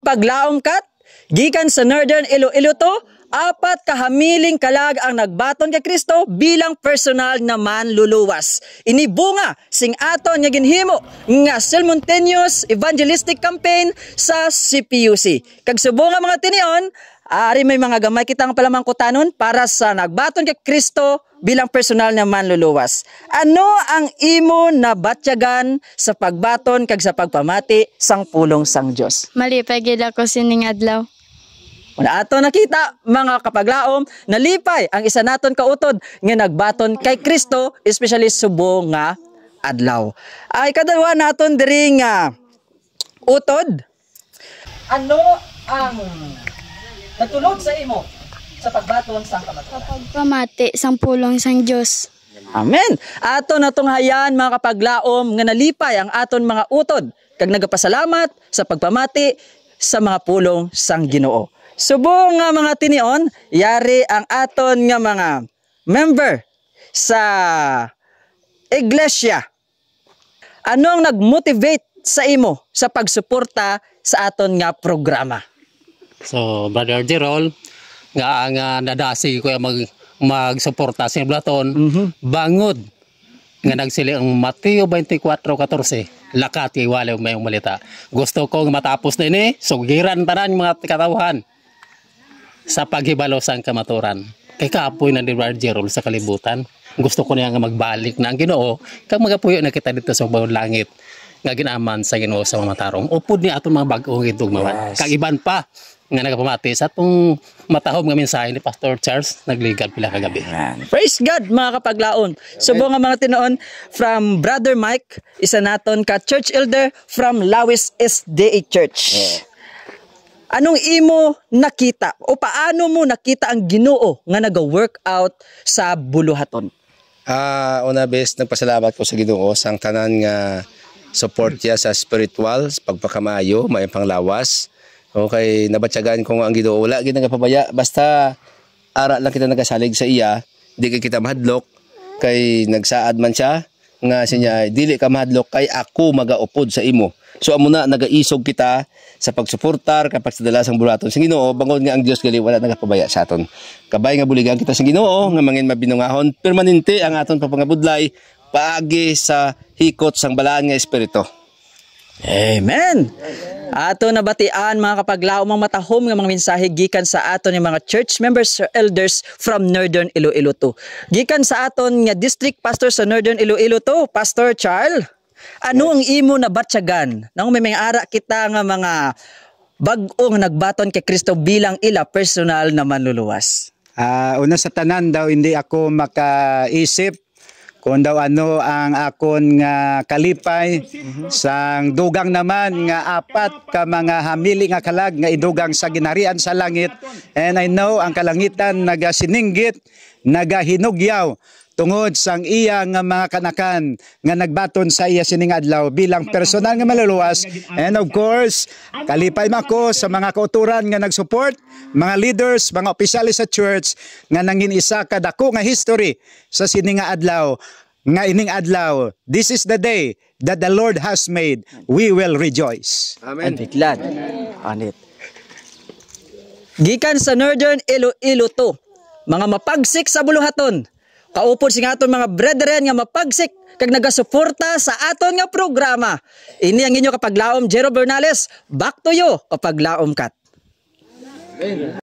kapaglaom kat, gikan sa Northern Iloilo to, 4 kahamiling kalag ang nagbaton kay Kristo bilang personal na manluluwas. Inibunga sing aton nga ginhimo nga simultaneous evangelistic campaign sa CPUC. Kag subong nga mga tinion, ari may mga gamay kitang palamangkutanon para sa nagbaton kay Kristo bilang personal na manluluwas. Ano ang imo na batyagan sa pagbaton kag sa pagpamati sang pulong sang Dios? Malipay gid ako sining adlaw. Una ato nakita mga kapaglaom, nalipay ang isa naton kautod nga nagbaton kay Kristo, especially subong nga adlaw. Ay kadalwa naton diri nga utod. Ano ang natulog sa imo sa pagbaton sang kamatuoran? Pagpamati sang pulong sang Dios. Amen. Ato natong hayan mga kapaglaom nga nalipay ang aton mga utod kag nagapasalamat sa pagpamati sa mga pulong sang Ginoo. Subong nga mga tinion, yari ang aton nga mga member sa iglesia. Anong nag-motivate sa imo sa pagsuporta sa aton nga programa? So, Brother Jerol, nga nadasi ko magsuporta sa Blaton, bangod nga nagsili ang Mateo 24:14, lakati wala mayong malita. Gusto kong matapos na ini, sugiran tanan mga katawhan sa paghibalo sang kamaturan. Kay kaapoy na ni Brother Jerol sa kalibutan. Gusto ko niya nga magbalik na ang Ginoo, kag magapuyo na kita dito sa bawang langit nga ginaman sa Ginoo sa mga matarong. Upod ni aton mga bag-ong itugmawan. Kag iban pa nga nagapamati sa atong matahom nga mensahe ni Pastor Charles nagligad pila kagabi. Praise God mga kapaglaon. Subong nga mga tinoon from Brother Mike, isa naton ka church elder from Lawis SDA Church. Anong imo nakita o paano mo nakita ang Ginoo nga naga-workout sa buluhaton? Una best nagpasalamat ko sa Ginoo sang tanan nga support niya sa spiritual, sa pagpakamayo, may panglawas. Okay, nabatyagan ko nga ang Ginoo wala gid nagapabaya basta ara lang kita nagasalig sa iya, di kita mahadlok kay nagsaad man siya nga siya dili ka mahadlok kay ako magaupod sa imo. So amo na nagaisog kita sa pagsuportar kapag sa dalasang bulaton sa Ginoo bangod nga ang Dios gali wala nagapabaya sa aton. Kabay nga buligan kita sa Ginoo nga mangin mabinungahon permanente ang aton papangabudlay paagi sa hikot sang balaan nga espiritu. Amen. Ato nabatian mga kapaglaom mga matahom nga mga mensahe gikan sa aton nga mga church members or elders from Northern Iloilo 2. Gikan sa aton nga district pastor sa Northern Iloilo 2, Pastor Charles. Ano ang imo na batyagan nang may ara kita nga mga bag-ong nagbaton kay Kristo bilang ila personal na manluluwas? Una sa tanan daw hindi ako makaisip kung daw ano ang akon nga kalipay sang dugang naman nga 4 ka mga hamili nga kalag nga idugang sa ginarian sa langit, and I know ang kalangitan nagasiningit nagahinugyaw tungod sang iya nga mga kanakan nga nagbaton sa iya sining adlaw bilang personal nga maluluwas. And of course, kalipay mako sa mga kauturan nga nagsupport, mga leaders, mga opisyalis sa church nga nangin isa kadako nga history sa sining nga adlaw. Nga ining adlaw, this is the day that the Lord has made. We will rejoice. Amen. And be glad on it. Gikan sa Northern Iloilo 2, mga mapagsik sa buluhaton, kaupod sing aton mga brethren nga mapagsik kag nagasuporta sa aton nga programa. Ini ang inyo kapaglaom Jero Bernales. Back to you kapaglaom kat.